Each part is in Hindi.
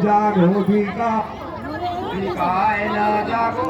जागो दीका विकायना जागो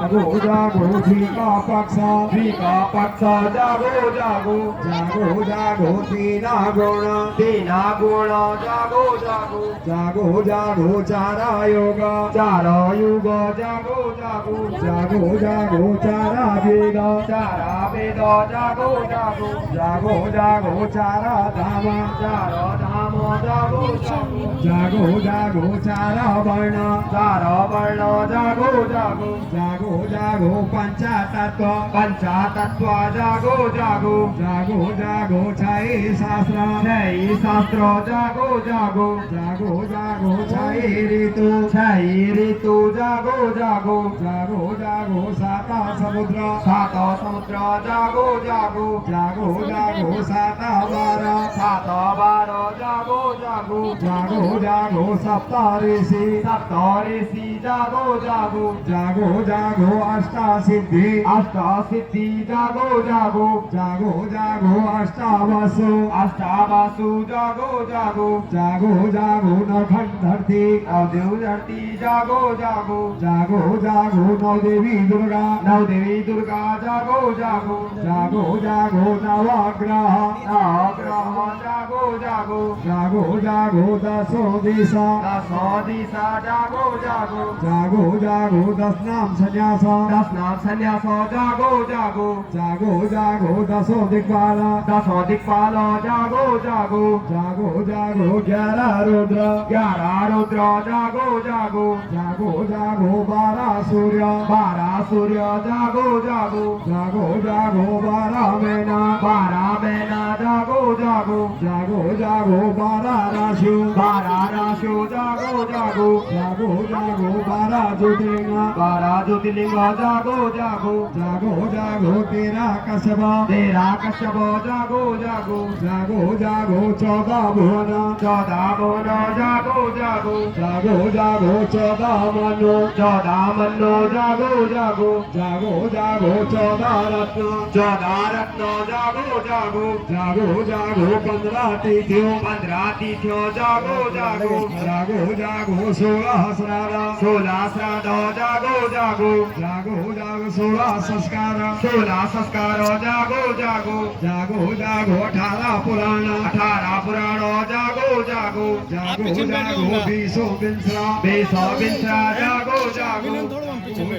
जागो जागो दीका पक्षा विका पक्ष जागो जागो जागो जागो तीना गुण जागो जागो जागो जागो चारा योग चारा युग जागो जागो जागो जागो चारा वेद चारा वेद जागो जागो जागो जागो चारा धाम चारा धाम जागो जागो जागो जागो चारा वर्ण चारा वर्ण जागो जागो जागो जागो पंचतत्व पंचतत्व जागो जागो जागो जागो छाई शास्त्र छई शास्त्र जागो जागो जागो जागो छाई ऋतु छई ऋतु जागो जागो जागो जागो साता समुद्र सात समुद्र जागो जागो जागो जागो साता बार सात बार जागो जागो जागो जागो सप्त ऋषि सप्त ऋषि जागो जागो जागो जागो अष्टा सिद्धि अष्ट सिद्धि जागो जागो जागो जागो अष्टावसु अष्टावासु जागो जागो जागो जागो नवखंड धरती नवदेव धरती जागो जागो जागो जागो नवदेवी दुर्गा नवदेवी दुर्गा जागो जागो जागो जागो नवग्रह नवग्रह जागो जागो जागो जागो दसो दिशा दसो दिशा जागो जागो जागो जागो दस नाम संन्यास दस नाम संन्यास जागो जागो जागो जागो दसो दिक्पाल दसो दिक्पाल जागो जागो जागो जागो 11 रुद्र 11 रुद्र जागो जागो जागो जागो 12 सूर्य 12 सूर्य जागो जागो जागो जागो 12 महीना 12 महीना जागो जागो जागो जागो 12 राशि 12 राशि जागो जागो जागो जागो 12 ज्योतिर्लिंग 12 ज्योतिर्लिंग जागो जागो जागो जागो 13 कश्यप 13 कश्यप जागो जागो जागो जागो 14 भुवन 14 भुवन जागो जागो जागो जागो 14 मनु 14 मन्नो जागो जागो जागो जागो 14 रत्न 14 रत्न जागो जागो जागो जागो 15 तिथियों 15 तिथियों जागो जागो जागो जागो 16 श्राद्ध 16 श्राद्ध जागो जागो जागो जागो 16 संस्कार 16 संस्कार जागो जागो जागो जागो 18 पुराण 18 पुराण जागो जागो जागो जागो 20 विंसरा 20 विंसरा जागो जागो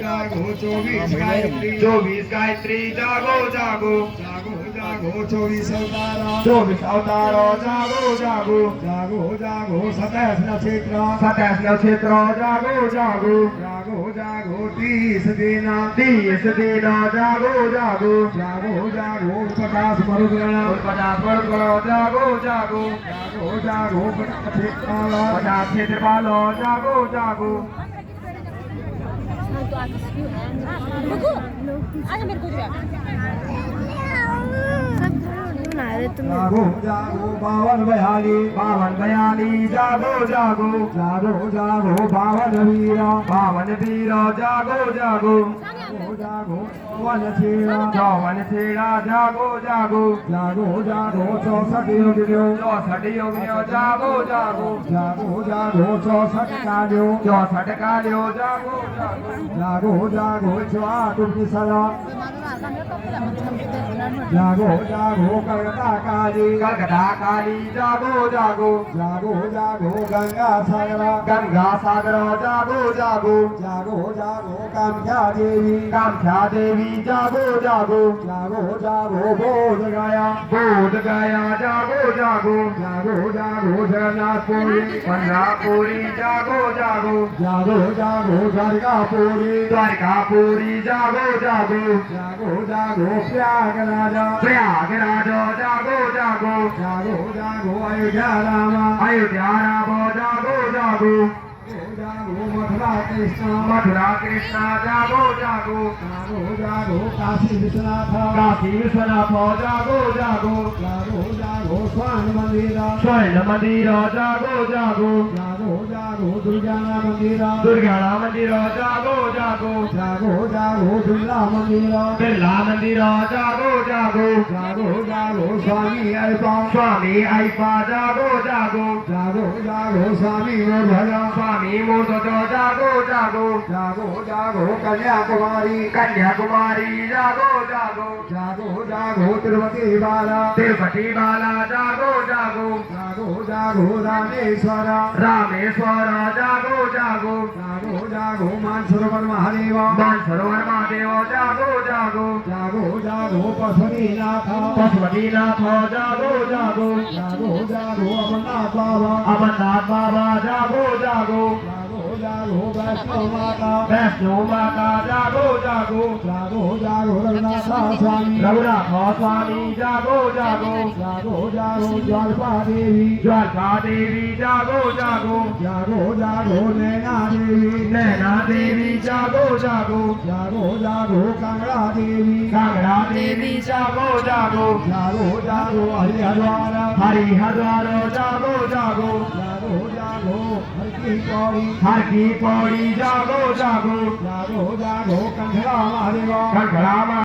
जागो 24 गायत्री 24 गायत्री जागो जागो जागो जागो 24 अवतार 24 अवतार जागो जागो जागो जागो 27 नक्षत्र 27 नक्षत्र जागो जागो जागो जागो 30 दिन 30 दिन जागो जागो जागो जागो 50 मरुद्गण 50 मरुद्गण जागो जागो जागो जागो 50 क्षेत्रपाल 50 क्षेत्रपाल जागो जागो जागो जागो 52 बयाली 52 बयाली जागो जागो जागो जागो 52 वीर 52 वीर जागो जागो जागो 54 छेड़ा 54 छेड़ा जागो जागो जागो जागो 64 योगियों 64 योगियों जागो जागो जागो जागो 64 कालियों 64 कालियों जागो जागो जागो जागो 64 सदा जागो जागो कलकत्ता काली कलकत्ता काली जागो जागो जागो जागो गंगा सागर जागो जागो जागो जागो कामख्या देवी जागो जागो जागो जागो बोध गया जागो जागो जागो जागो जगन्नाथपुरी जागो जागो जागो जागो द्वारकापुरी जागो जागो जागो जागो प्रयागराज जागो जागो जागो जागो अयोध्या राम जागो जागो जागो मथुरा कृष्ण जागो जागो जागो जागो काशी विश्वनाथ जागो जागो जागो जागो स्वर्ण मंदिर मंदिर जागो जागो जागो जागो दुर्गा नाम મંદિર દુર્ગાણા મંદિર જાગો જાગો જાગો જાગો બિરલા મંદિર બિરલા મંદિર જાગો જાગો જાગો જાગો સ્વામી અલ્પા સ્વામી આઈપા જાગો જાગો જાગો જાગો સ્વામી ભજા સ્વામી મૂર્તો જાગો જાગો જાગો જાગો કન્યાકુમારી કન્યાકુમારી જાગો જાગો જાગો જાગો તિરુપતિ બાલા તિરુપતિ બાલા જાગો જાગો જાગો જાગો રામેશ્વર રામેશ્વર જાગો જાગો જાગો જાગો માનસરોવર મહાદેવ માનસરોવર મહાદેવ જાગો જાગો જાગો જાગો પશુપતિનાથ પશુપતિનાથ જાગો જાગો જાગો જાગો અમરનાથ બાબા અમરનાથ બાબા જાગો જાગો જાગો જાગો વૈષ્ણવ માતા વૈષ્ણવ માતા જાગો જાગો જાગો જાગો રઘુનાથ સ્વામી રઘુનાથ સ્વામી જાગો જાગો જાગો જાગો જ્વાલપા દેવી જ્વાલકા દેવી જાગો જાગો જાગો જાગો નૈના દેવી નૈના દેવી જાગો જાગો જાગો જાગો કાંગડા દેવી કાંગડા દેવી જાગો જાગો જાગો જાગો હરિહરદ્વાર હરિહરદ્વાર જાગો જાગો જાગો જાગો હરકી પૌડી હરકી પૌડી જાગો જાગો જાગો જાગો કંઠલા મહાદેવ કંઠળામાં